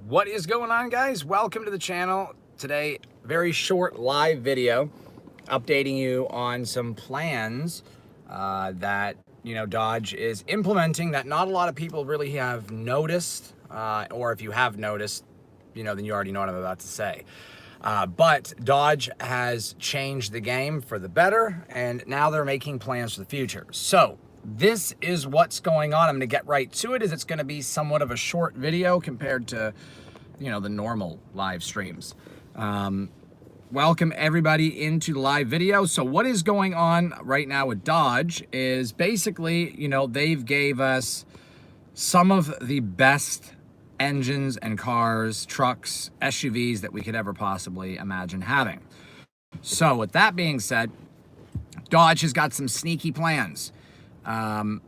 What is going on, guys? Welcome to the channel. Today, very short live video updating you on some plans that Dodge is implementing that not a lot of people really have noticed, or if you have noticed, then you already know what I'm about to say. But Dodge has changed the game for the better, and now they're making plans for the future. So this is what's going on. I'm going to get right to it, as it's going to be somewhat of a short video compared to, the normal live streams. Welcome everybody into the live video. So what is going on right now with Dodge is basically, they've gave us some of the best engines and cars, trucks, SUVs that we could ever possibly imagine having. So with that being said, Dodge has got some sneaky plans. And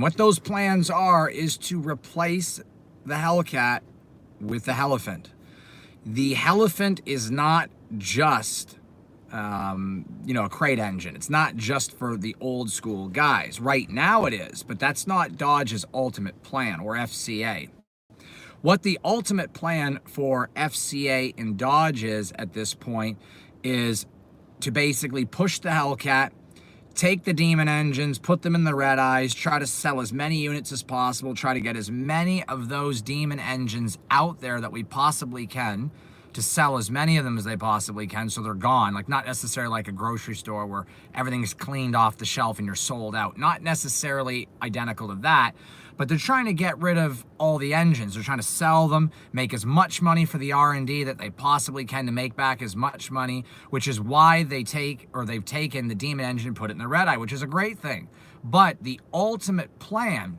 what those plans are is to replace the Hellcat with the Hellephant. The Hellephant is not just, a crate engine. It's not just for the old school guys. Right now it is, but that's not Dodge's ultimate plan, or FCA. What the ultimate plan for FCA and Dodge is at this point is to basically push the Hellcat, take the Demon engines, put them in the red eyes, try to sell as many units as possible, try to get as many of those Demon engines out there that we possibly can, to sell as many of them as they possibly can so they're gone. Like, not necessarily like a grocery store where everything is cleaned off the shelf and you're sold out. Not necessarily identical to that, but they're trying to get rid of all the engines. They're trying to sell them, make as much money for the R&D that they possibly can to make back as much money, which is why they've taken the Demon engine and put it in the red eye, which is a great thing. But the ultimate plan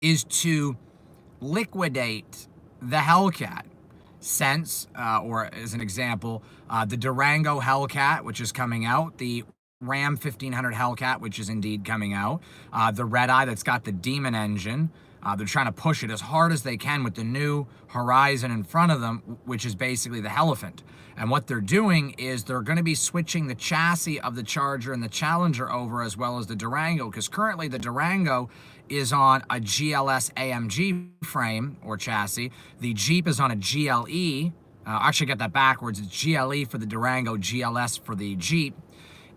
is to liquidate the Hellcat. Or as an example, the Durango Hellcat, which is coming out, the Ram 1500 Hellcat, which is indeed coming out, the red eye that's got the Demon engine. They're trying to push it as hard as they can with the new Horizon in front of them, which is basically the Hellephant. And what they're doing is they're going to be switching the chassis of the Charger and the Challenger over, as well as the Durango, because currently the Durango is on a GLS AMG frame or chassis. The Jeep is on a GLE. Actually, got that backwards. It's GLE for the Durango, GLS for the Jeep.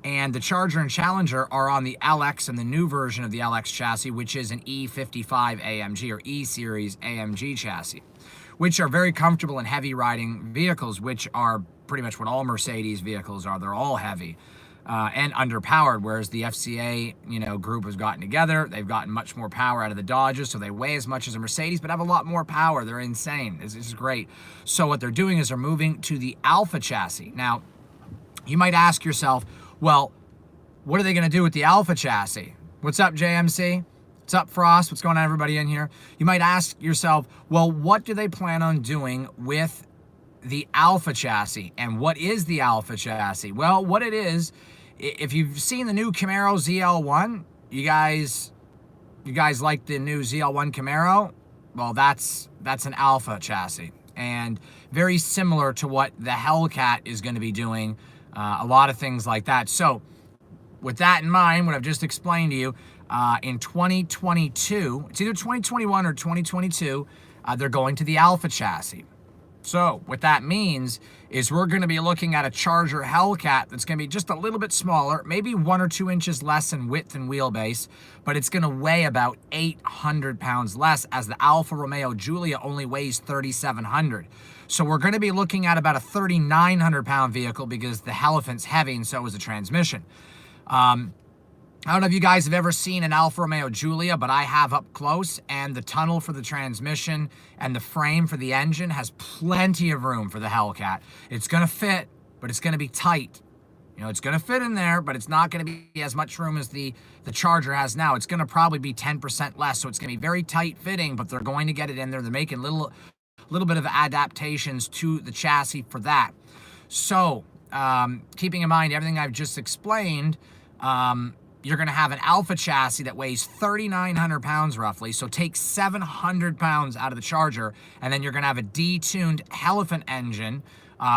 And the Charger and Challenger are on the LX and the new version of the LX chassis, which is an E55 AMG or E-Series AMG chassis, which are very comfortable and heavy riding vehicles, which are pretty much what all Mercedes vehicles are. They're all heavy and underpowered, whereas the FCA, group has gotten together. They've gotten much more power out of the Dodges, so they weigh as much as a Mercedes, but have a lot more power. They're insane. This is great. So what they're doing is they're moving to the Alfa chassis. Now, you might ask yourself, well, what are they going to do with the Alfa chassis? What's up, JMC? What's up, Frost? What's going on, everybody in here? You might ask yourself, well, what do they plan on doing with the Alfa chassis? And what is the Alfa chassis? Well, what it is, if you've seen the new Camaro ZL1, you guys like the new ZL1 Camaro? Well, that's an Alfa chassis, and very similar to what the Hellcat is going to be doing. A lot of things like that. So with that in mind, what I've just explained to you, in 2022, it's either 2021 or 2022, they're going to the Alfa chassis. So what that means is we're going to be looking at a Charger Hellcat that's going to be just a little bit smaller, maybe 1 or 2 inches less in width and wheelbase, but it's going to weigh about 800 pounds less, as the Alfa Romeo Giulia only weighs 3,700. So we're going to be looking at about a 3,900 pound vehicle, because the Hellephant's heavy and so is the transmission. I don't know if you guys have ever seen an Alfa Romeo Giulia, but I have up close, and the tunnel for the transmission and the frame for the engine has plenty of room for the Hellcat. It's going to fit, but it's going to be tight. It's going to fit in there, but it's not going to be as much room as the Charger has now. It's going to probably be 10% less, so it's going to be very tight fitting, but they're going to get it in there. They're making little bit of adaptations to the chassis for that. So, keeping in mind everything I've just explained, you're going to have an Alfa chassis that weighs 3,900 pounds roughly, so take 700 pounds out of the Charger, and then you're going to have a detuned Hellephant engine,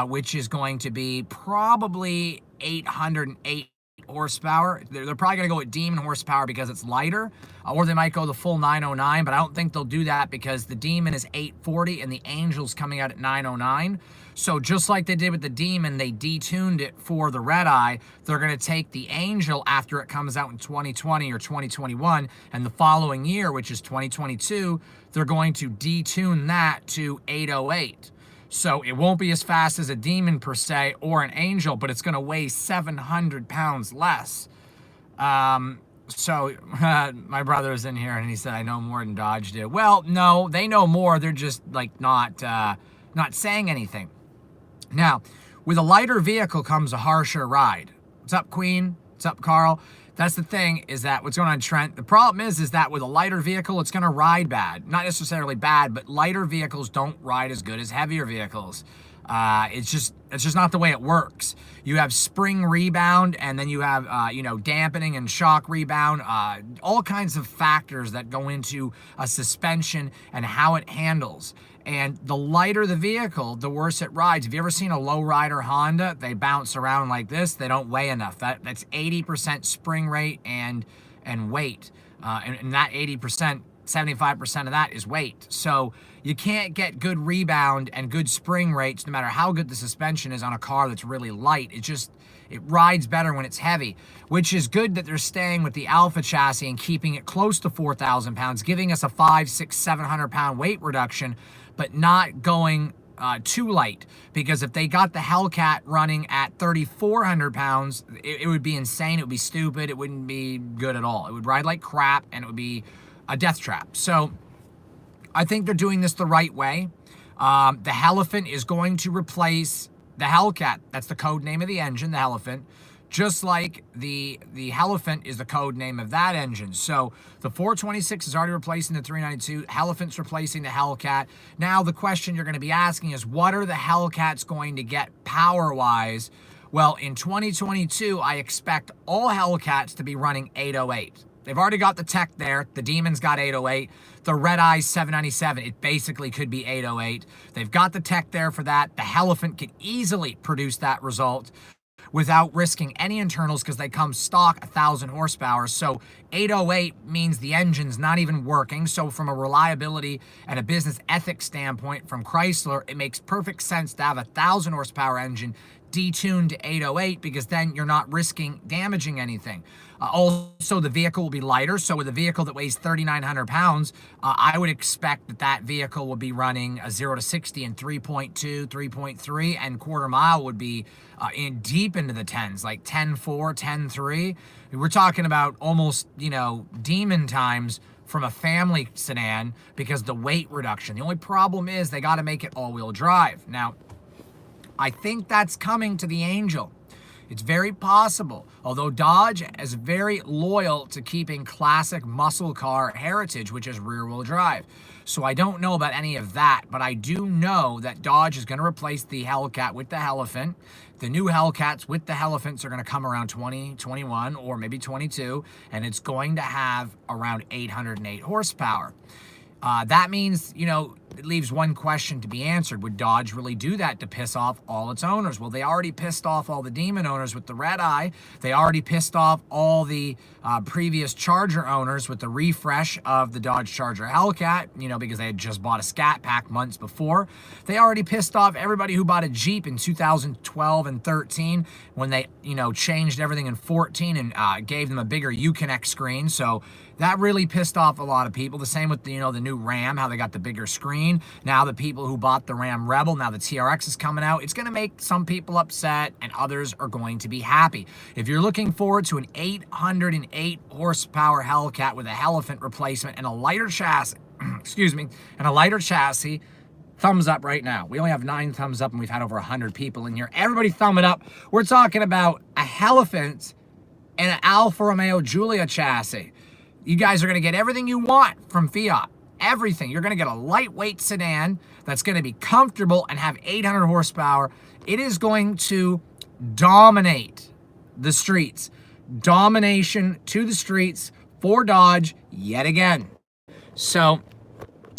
which is going to be probably 808 horsepower. They're probably going to go with Demon horsepower because it's lighter, or they might go the full 909, but I don't think they'll do that because the Demon is 840 and the Angel's coming out at 909. So just like they did with the Demon, they detuned it for the red eye. They're going to take the Angel after it comes out in 2020 or 2021, and the following year, which is 2022, they're going to detune that to 808. So it won't be as fast as a Demon per se or an Angel, but it's going to weigh 700 pounds less. So my brother's in here and he said, I know more than Dodge did. Well, no, they know more. They're just like not saying anything. Now, with a lighter vehicle comes a harsher ride. What's up, Queen? What's up, Carl? That's the thing, is that what's going on, Trent? The problem is that with a lighter vehicle, it's going to ride bad. Not necessarily bad, but lighter vehicles don't ride as good as heavier vehicles. It's just not the way it works. You have spring rebound, and then you have, dampening and shock rebound, all kinds of factors that go into a suspension and how it handles. And the lighter the vehicle, the worse it rides. Have you ever seen a lowrider Honda? They bounce around like this. They don't weigh enough. That's 80% spring rate and weight. And that 80%, 75% of that is weight. So you can't get good rebound and good spring rates no matter how good the suspension is on a car that's really light. It rides better when it's heavy, which is good that they're staying with the Alfa chassis and keeping it close to 4,000 pounds, giving us a 500, 600, 700 pound weight reduction, but not going too light. Because if they got the Hellcat running at 3,400 pounds, it would be insane. It would be stupid. It wouldn't be good at all. It would ride like crap and it would be a death trap. So I think they're doing this the right way. The Hellephant is going to replace the Hellcat. That's the code name of the engine, the Hellephant. Just like the Hellephant is the code name of that engine. So the 426 is already replacing the 392. Hellephant's replacing the Hellcat. Now the question you're going to be asking is, what are the Hellcats going to get power-wise? Well, in 2022, I expect all Hellcats to be running 808. They've already got the tech there. The Demon's got 808. The Red Eye's 797. It basically could be 808. They've got the tech there for that. The Hellephant could easily produce that result without risking any internals because they come stock 1,000 horsepower. So 808 means the engine's not even working. So from a reliability and a business ethics standpoint from Chrysler, it makes perfect sense to have a 1,000 horsepower engine detuned to 808 because then you're not risking damaging anything. Also, the vehicle will be lighter. So with a vehicle that weighs 3,900 pounds, I would expect that vehicle will be running a 0 to 60 in 3.2, 3.3, and quarter mile would be deep into the 10s, like 10.4, 10.3. We're talking about almost, Demon times from a family sedan because the weight reduction. The only problem is they got to make it all-wheel drive. Now, I think that's coming to the Angel. It's very possible, although Dodge is very loyal to keeping classic muscle car heritage, which is rear-wheel drive. So I don't know about any of that, but I do know that Dodge is going to replace the Hellcat with the Hellephant. The new Hellcats with the Hellephants are going to come around 2021 or maybe 22, and it's going to have around 808 horsepower. That means, it leaves one question to be answered. Would Dodge really do that to piss off all its owners? Well, they already pissed off all the Demon owners with the Red Eye. They already pissed off all the previous Charger owners with the refresh of the Dodge Charger Hellcat, because they had just bought a Scat Pack months before. They already pissed off everybody who bought a Jeep in 2012 and 13 when they, changed everything in 14 and gave them a bigger Uconnect screen. So that really pissed off a lot of people. The same with, the new Ram, how they got the bigger screen. Now the people who bought the Ram Rebel, now the TRX is coming out. It's going to make some people upset and others are going to be happy. If you're looking forward to an 808 horsepower Hellcat with a Hellephant replacement and a lighter chassis, thumbs up right now. We only have 9 thumbs up and we've had over 100 people in here. Everybody thumb it up. We're talking about a Hellephant and an Alfa Romeo Giulia chassis. You guys are going to get everything you want from Fiat. Everything. You're going to get a lightweight sedan that's going to be comfortable and have 800 horsepower. It is going to dominate the streets. Domination to the streets for Dodge yet again. So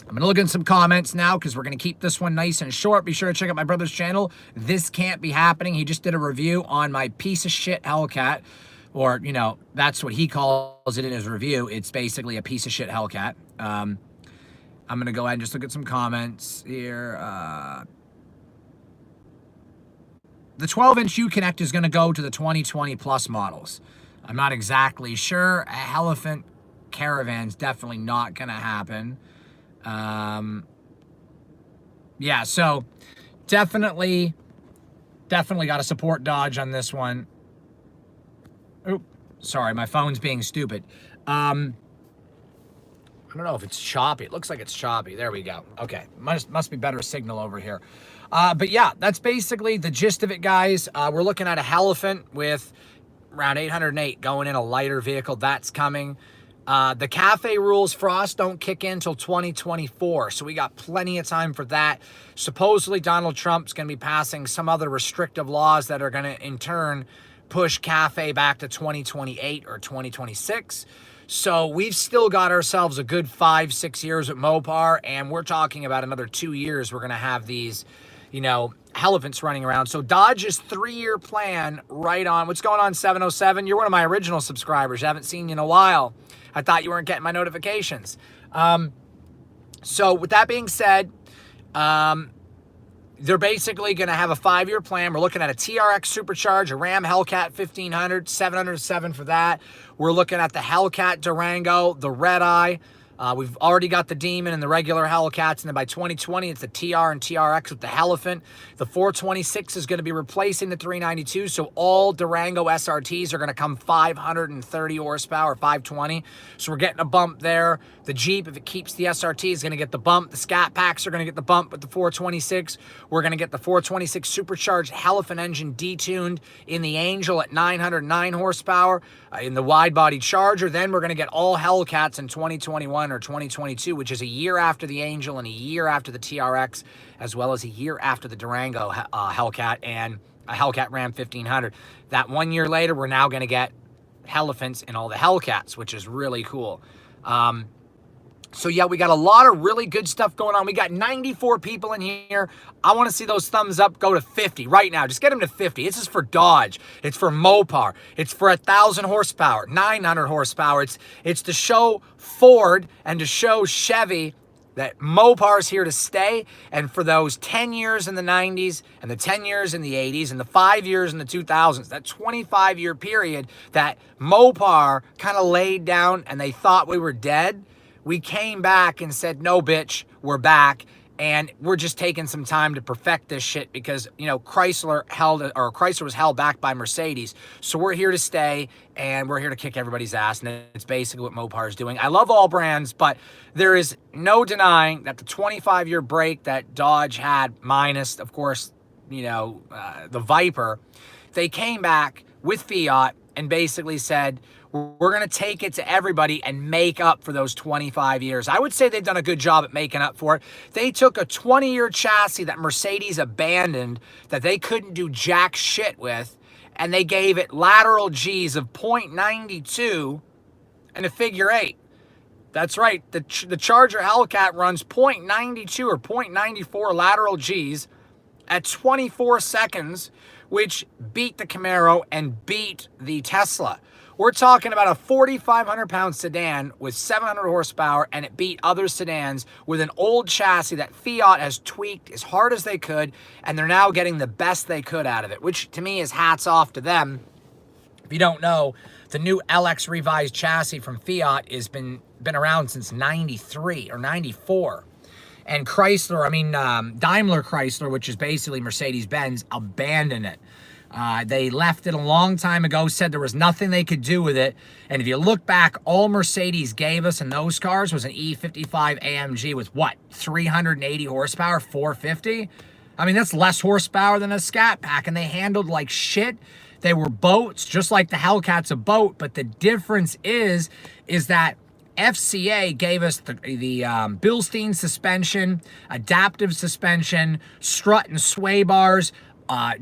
I'm going to look at some comments now because we're going to keep this one nice and short. Be sure to check out my brother's channel. This Can't Be Happening. He just did a review on my piece of shit Hellcat. or, you know, that's what he calls it in his review. It's basically a piece of shit Hellcat. I'm going to go ahead and just look at some comments here. The 12-inch U-Connect is going to go to the 2020 plus models. I'm not exactly sure. A Hellephant Caravan's definitely not going to happen. Yeah, so definitely got to support Dodge on this one. Oop, sorry, my phone's being stupid. I don't know if it's choppy. It looks like it's choppy. There we go. Okay, must be better signal over here. But yeah, that's basically the gist of it, guys. We're looking at a Hellephant with around 808 going in a lighter vehicle. That's coming. The CAFE rules, Frost, don't kick in until 2024, so we got plenty of time for that. Supposedly, Donald Trump's going to be passing some other restrictive laws that are going to, in turn, push CAFE back to 2028 or 2026. So we've still got ourselves a good 5-6 years at Mopar, and we're talking about another 2 years we're going to have these, you know, Hellephants running around. So Dodge's 3-year plan right on. What's going on, 707? You're one of my original subscribers. I haven't seen you in a while. I thought you weren't getting my notifications. So with that being said, they're basically going to have a 5-year plan. We're looking at a TRX Supercharge, a Ram Hellcat 1500, 707 for that. We're looking at the Hellcat Durango, the Red Eye. We've already got the Demon and the regular Hellcats, and then by 2020, it's the TR and TRX with the Hellephant. The 426 is going to be replacing the 392, so all Durango SRTs are going to come 530 horsepower, 520. So we're getting a bump there. The Jeep, if it keeps the SRT, is going to get the bump. The Scat Packs are going to get the bump with the 426. We're going to get the 426 supercharged Hellephant engine detuned in the Angel at 909 horsepower in the wide-body Charger. Then we're going to get all Hellcats in 2021 or 2022, which is a year after the Angel and a year after the TRX, as well as a year after the Durango Hellcat and a Hellcat Ram 1500. That 1 year later, we're now going to get Hellephants in all the Hellcats, which is really cool. So yeah, we got a lot of really good stuff going on. We got 94 people in here. I want to see those thumbs up go to 50 right now. Just get them to 50. This is for Dodge. It's for Mopar. It's for 1,000 horsepower, 900 horsepower. It's to show Ford and to show Chevy that Mopar's here to stay. And for those 10 years in the 90s and the 10 years in the 80s and the 5 years in the 2000s, that 25-year period that Mopar kind of laid down and they thought we were dead, we came back and said, no, bitch, we're back. And we're just taking some time to perfect this shit because, you know, Chrysler was held back by Mercedes. So we're here to stay and we're here to kick everybody's ass. And it's basically what Mopar is doing. I love all brands, but there is no denying that the 25-year break that Dodge had, minus, of course, you know, the Viper, they came back with Fiat and basically said, we're going to take it to everybody and make up for those 25 years. I would say they've done a good job at making up for it. They took a 20-year chassis that Mercedes abandoned, that they couldn't do jack shit with, and they gave it lateral Gs of 0.92 and a figure 8. That's right. The Charger Hellcat runs 0.92 or 0.94 lateral Gs at 24 seconds, which beat the Camaro and beat the Tesla. We're talking about a 4,500-pound sedan with 700 horsepower, and it beat other sedans with an old chassis that Fiat has tweaked as hard as they could, and they're now getting the best they could out of it, which to me is hats off to them. If you don't know, the new LX revised chassis from Fiat has been around since 93 or 94. And Chrysler, Daimler Chrysler, which is basically Mercedes-Benz, abandoned it. They left it a long time ago, said there was nothing they could do with it. And if you look back, all Mercedes gave us in those cars was an E55 AMG with what? 380 horsepower, 450? I mean, that's less horsepower than a Scat Pack, and they handled like shit. They were boats, just like the Hellcat's a boat, but the difference is that FCA gave us the Bilstein suspension, adaptive suspension, strut and sway bars,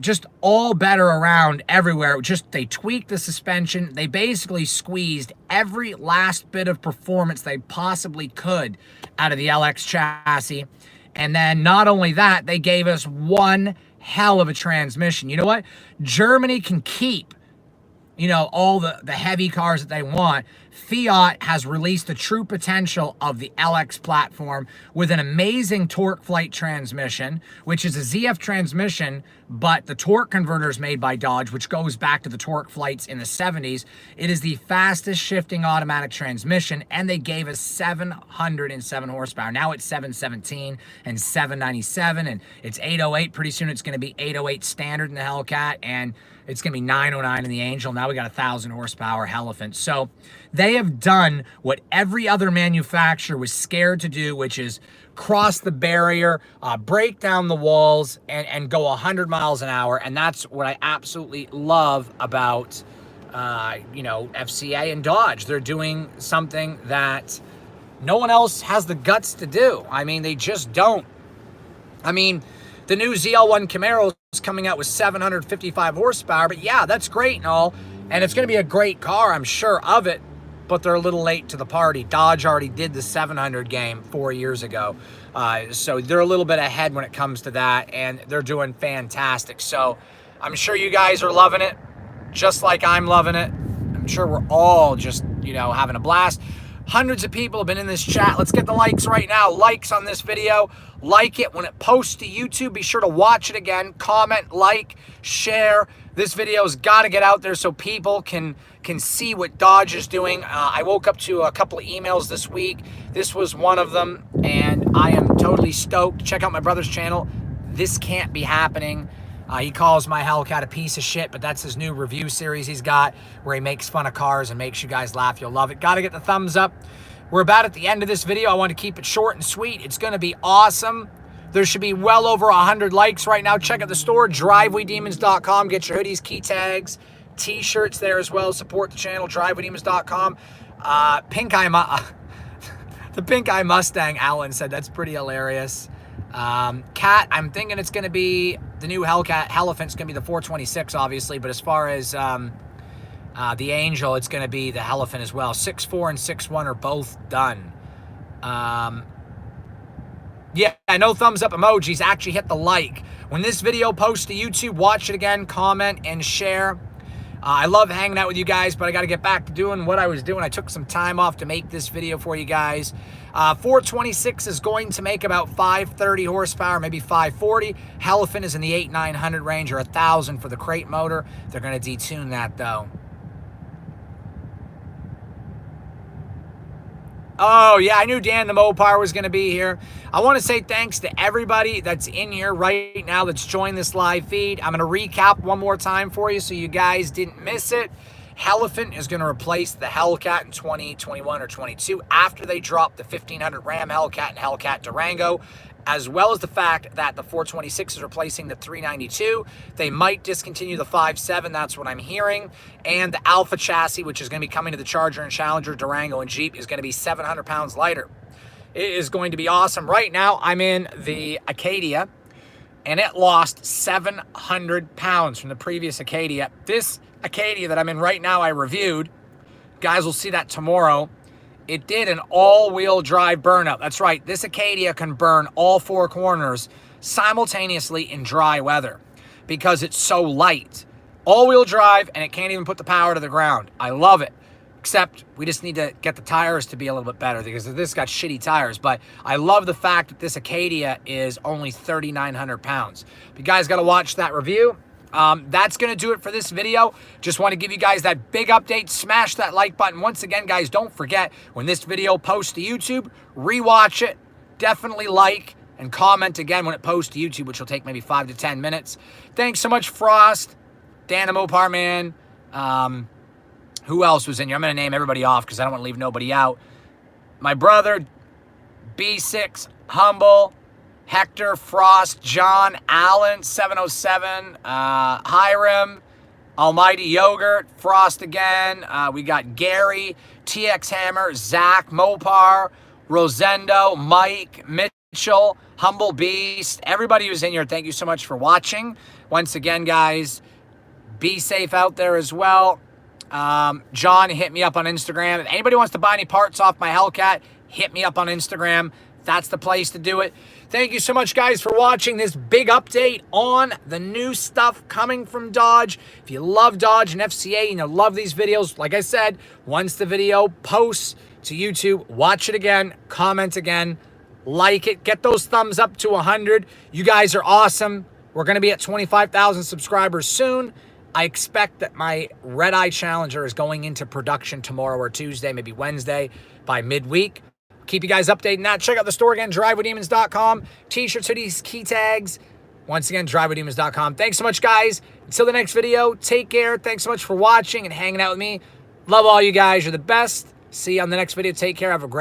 just all better around everywhere. They tweaked the suspension. They basically squeezed every last bit of performance they possibly could out of the LX chassis. And then not only that, they gave us one hell of a transmission. You know what? Germany can keep you know, all the heavy cars that they want, Fiat has released the true potential of the LX platform with an amazing torque flight transmission, which is a ZF transmission, but the torque converter is made by Dodge, which goes back to the torque flights in the 70s. It is the fastest shifting automatic transmission, and they gave us 707 horsepower. Now it's 717 and 797, and it's 808. Pretty soon it's going to be 808 standard in the Hellcat, and it's going to be 909 in the Angel. Now we got 1,000 horsepower Hellephant. So they have done what every other manufacturer was scared to do, which is cross the barrier, break down the walls, and go 100 miles an hour. And that's what I absolutely love about, you know, FCA and Dodge. They're doing something that no one else has the guts to do. I mean, they just don't. I mean, the new ZL1 Camaro is coming out with 755 horsepower, but yeah, that's great and all. And it's going to be a great car, I'm sure of it, but they're a little late to the party. Dodge already did the 700 game 4 years ago. So they're a little bit ahead when it comes to that, and they're doing fantastic. So I'm sure you guys are loving it, just like I'm loving it. I'm sure we're all just, you know, having a blast. Hundreds of people have been in this chat. Let's get the likes right now. Likes on this video. Like it when it posts to YouTube. Be sure to watch it again. Comment, like, share. This video's got to get out there so people can see what Dodge is doing. I woke up to a couple of emails this week. This was one of them, and I am totally stoked. Check out my brother's channel. This can't be happening. He calls my Hellcat a piece of shit, but that's his new review series he's got where he makes fun of cars and makes you guys laugh. You'll love it. Got to get the thumbs up. We're about at the end of this video. I want to keep it short and sweet. It's going to be awesome. There should be well over 100 likes right now. Check out the store, drivewaydemons.com. Get your hoodies, key tags, t-shirts there as well. Support the channel, drivewaydemons.com. The pink eye Mustang, Alan said, that's pretty hilarious. Cat, I'm thinking it's going to be the new Hellcat. Hellephant's going to be the 426, obviously, but as far as the Angel, it's going to be the Hellephant as well. 6.4 and 6.1 are both done. Yeah, no thumbs up emojis. Actually hit the like. When this video posts to YouTube, watch it again, comment, and share. I love hanging out with you guys, but I got to get back to doing what I was doing. I took some time off to make this video for you guys. 426 is going to make about 530 horsepower, maybe 540. Hellephant is in the 8,900 range, or 1,000 for the crate motor. They're going to detune that, though. Oh, yeah, I knew Dan the Mopar was going to be here. I want to say thanks to everybody that's in here right now that's joined this live feed. I'm going to recap one more time for you so you guys didn't miss it. Hellephant is going to replace the Hellcat in 2021 or 22 after they drop the 1500 Ram Hellcat and Hellcat Durango, as well as the fact that the 426 is replacing the 392. They might discontinue the 5.7, that's what I'm hearing. And the Alfa chassis, which is going to be coming to the Charger and Challenger, Durango, and Jeep, is going to be 700 pounds lighter. It is going to be awesome. Right now, I'm in the Acadia, and it lost 700 pounds from the previous Acadia. This Acadia that I'm in right now, I reviewed. Guys will see that tomorrow. It did an all-wheel drive burnout. That's right, this Acadia can burn all four corners simultaneously in dry weather because it's so light. All-wheel drive, and it can't even put the power to the ground. I love it, except we just need to get the tires to be a little bit better because this got shitty tires. But I love the fact that this Acadia is only 3,900 pounds. But you guys got to watch that review. That's going to do it for this video. Just want to give you guys that big update. Smash that like button. Once again, guys, don't forget, when this video posts to YouTube, rewatch it. Definitely like and comment again when it posts to YouTube, which will take maybe 5 to 10 minutes. Thanks so much, Frost, Dan the Mopar Man. Who else was in here? I'm going to name everybody off because I don't want to leave nobody out. My brother, B6, Humble, Hector, Frost, John, Allen, 707, Hiram, Almighty Yogurt, Frost again. We got Gary, TX Hammer, Zach, Mopar, Rosendo, Mike, Mitchell, Humble Beast. Everybody who's in here, thank you so much for watching. Once again, guys, be safe out there as well. John, hit me up on Instagram. If anybody wants to buy any parts off my Hellcat, hit me up on Instagram. that's the place to do it. Thank you so much, guys, for watching this big update on the new stuff coming from Dodge. If you love Dodge and FCA and you love these videos, like I said, once the video posts to YouTube, watch it again, comment again, like it, get those thumbs up to 100. You guys are awesome. We're going to be at 25,000 subscribers soon. I expect that my Red Eye Challenger is going into production tomorrow or Tuesday, maybe Wednesday by midweek. Keep you guys updated on that. Check out the store again, drivewithdemons.com. T-shirts, hoodies, key tags. Once again, drivewithdemons.com. Thanks so much, guys. Until the next video, take care. Thanks so much for watching and hanging out with me. Love all you guys. You're the best. See you on the next video. Take care. Have a great